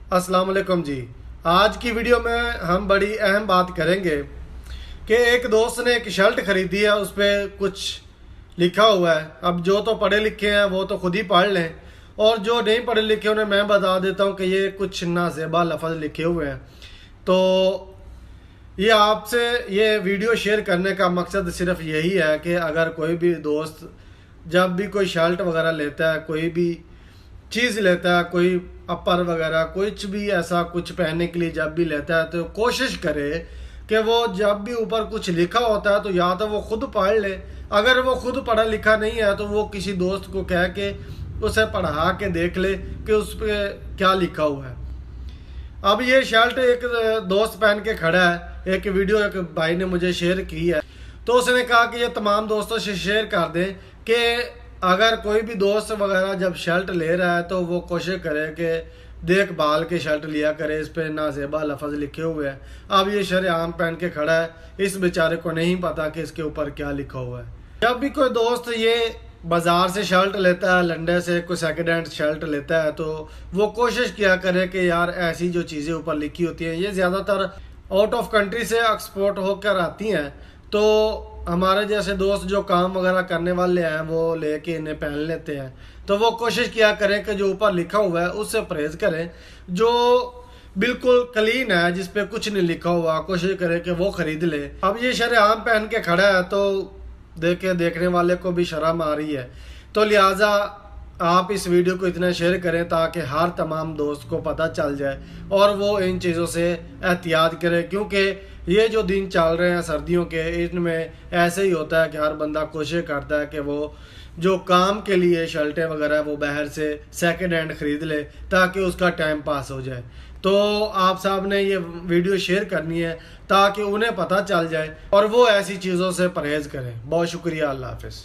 अस्सलाम वालेकुम जी। आज की वीडियो में हम बड़ी अहम बात करेंगे कि एक दोस्त ने एक शर्ट खरीदी है, उस पर कुछ लिखा हुआ है। अब जो तो पढ़े लिखे हैं वो तो खुद ही पढ़ लें, और जो नहीं पढ़े लिखे उन्हें मैं बता देता हूँ कि ये कुछ नाज़ेबा लफ्ज़ लिखे हुए हैं। तो ये आपसे ये वीडियो शेयर करने का मकसद सिर्फ यही है कि अगर कोई भी दोस्त जब भी कोई शर्ट वगैरह लेता है, कोई भी चीज़ लेता है, कोई अपर वगैरह कुछ भी ऐसा कुछ पहनने के लिए जब भी लेता है, तो कोशिश करे कि वो जब भी ऊपर कुछ लिखा होता है तो या तो वो खुद पढ़ ले। अगर वो खुद पढ़ा लिखा नहीं है तो वो किसी दोस्त को कह के उसे पढ़ा के देख ले कि उस पर क्या लिखा हुआ है। अब ये शर्ट एक दोस्त पहन के खड़ा है, एक वीडियो एक भाई ने मुझे शेयर की है, तो उसने कहा कि ये तमाम दोस्तों से शेयर कर दें कि अगर कोई भी दोस्त वगैरह जब शर्ट ले रहा है तो वो कोशिश करे कि देखभाल के शर्ट लिया करे, इस पे नाज़ेबा लफ्ज़ लिखे हुए हैं। अब ये शरेआम पहन के खड़ा है, इस बेचारे को नहीं पता कि इसके ऊपर क्या लिखा हुआ है। जब भी कोई दोस्त ये बाज़ार से शर्ट लेता है, लंडे से कोई सेकेंड हैंड शर्ट लेता है, तो वो कोशिश किया करे कि यार ऐसी जो चीज़ें ऊपर लिखी होती हैं ये ज़्यादातर आउट ऑफ कंट्री से एक्सपोर्ट होकर आती हैं। तो हमारे जैसे दोस्त जो काम वगैरह करने वाले हैं वो लेके इन्हें पहन लेते हैं। तो वो कोशिश किया करें कि जो ऊपर लिखा हुआ है उससे परहेज़ करें। जो बिल्कुल क्लीन है, जिस पे कुछ नहीं लिखा हुआ, कोशिश करें कि वो खरीद ले। अब ये शरेआम पहन के खड़ा है तो देखने वाले को भी शर्म आ रही है। तो लिहाजा आप इस वीडियो को इतना शेयर करें ताकि हर तमाम दोस्त को पता चल जाए और वो इन चीज़ों से एहतियात करे, क्योंकि ये जो दिन चल रहे हैं सर्दियों के, इनमें ऐसे ही होता है कि हर बंदा कोशिश करता है कि वो जो काम के लिए शर्टें वगैरह वो बाहर से सेकंड हैंड ख़रीद ले ताकि उसका टाइम पास हो जाए। तो आप साहब ने ये वीडियो शेयर करनी है ताकि उन्हें पता चल जाए और वो ऐसी चीज़ों से परहेज़ करें। बहुत शुक्रिया, अल्लाह हाफ़िज़।